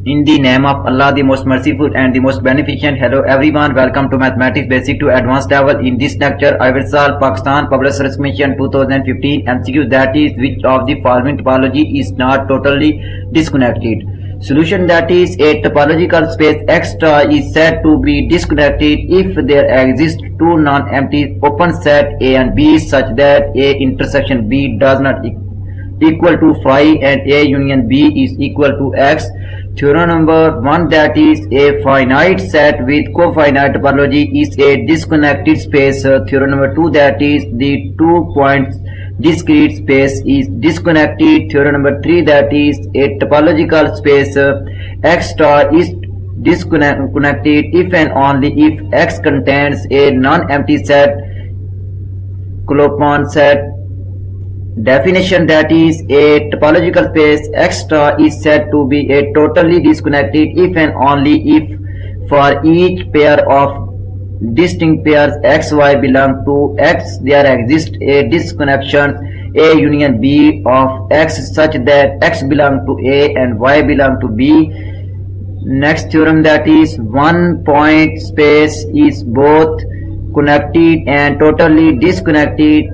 In the name of Allah, the most merciful and the most beneficent. Hello everyone, welcome to Mathematics Basic to Advanced level. In this lecture, I will solve Pakistan Public Service Commission 2015 MCQ, that is, which of the following topology is not totally disconnected. Solution, that is, a topological space X star is said to be disconnected if there exist two non-empty open set A and B such that A intersection B does not equal to phi and A union B is equal to X. Theorem number 1, that is, a finite set with cofinite topology is a disconnected space. Theorem number 2, that is, the 2 points discrete space is disconnected. Theorem number 3, that is, a topological space X star is disconnected if and only if X contains a non-empty set, Clopin set. Definition, that is, a topological space X star is said to be a totally disconnected if and only if for each pair of distinct pairs XY belong to X there exists a disconnection A union B of X such that X belong to A and Y belong to B. Next theorem, that is, one point space is both connected and totally disconnected.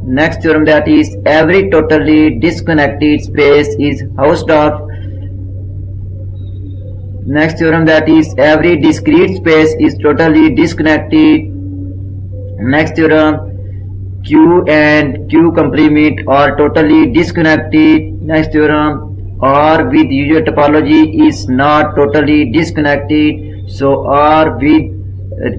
Next theorem, that is, every totally disconnected space is housed of. Next theorem, that is, every discrete space is totally disconnected. Next theorem, Q and Q complement are totally disconnected. Next theorem, R with usual topology is not totally disconnected. So R with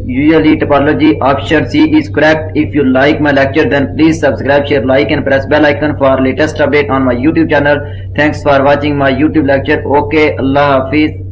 usually topology, option C is correct. If you like my lecture, then please subscribe, share, like and press bell icon for latest update on my YouTube channel. Thanks for watching my YouTube lecture. Okay, Allah Hafiz.